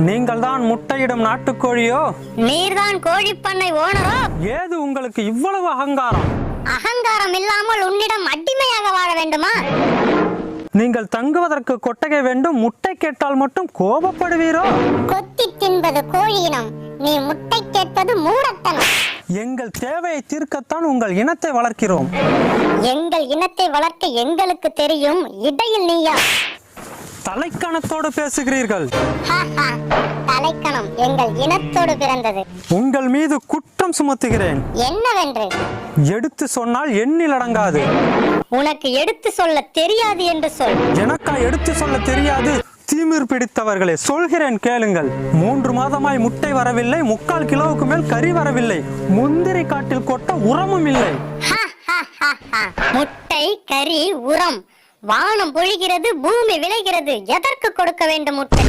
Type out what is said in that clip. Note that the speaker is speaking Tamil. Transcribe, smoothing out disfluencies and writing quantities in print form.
நீங்கள் தான் முட்டையிடும் நாட்டுக்கோழியோ? நீர்தான் கோழி பண்ணை ஓனரோ? ஏது உங்களுக்கு இவ்வளவு அகங்காரம்? அகங்காரம் இல்லாமல் உன்னிடம் அடிமையாக வாழ வேண்டுமா? நீங்கள் தங்குவதற்கு கொட்டகை வேண்டும், முட்டை கேட்டால் மட்டும் கோபப்படுவீரோ? கொத்தி தின்பது கோழியினம், நீ முட்டை கேட்பது மூடத்தனம். எங்கள் தேவையை தீர்க்கத்தான் உங்கள் இனத்தை வளர்க்கிறோம். எங்கள் இனத்தை வளர்க்க எங்களுக்கு தெரியும், இடையில் நீயா? தலைக்கணத்தோடு பேசுகிறீர்கள். தலைக்கணம் எங்கள் இனத்தோடு பிறந்தது. உங்கள் மீது குற்றம் சுமத்துகிறேன். என்னவென்று? எடுத்து சொன்னால் எண்ணில் அடங்காது. உனக்கு எடுத்து சொல்ல தெரியாது என்று சொல். எனக்கா எடுத்து சொல்ல தெரியாது? தீமிர் பிடித்தவர்களே, சொல்கிறேன் கேளுங்கள். 3 மாதமாய் முட்டை வரவில்லை, 3/4 கிலோவுக்கு மேல் கறி வரவில்லை, முந்திரி காட்டில் கொட்ட உரமும் இல்லை. முட்டை, கறி, உரம், வானம் பொழிகிறது, பூமி விளைகிறது, எதற்கு கொடுக்க வேண்டும் முட்டை?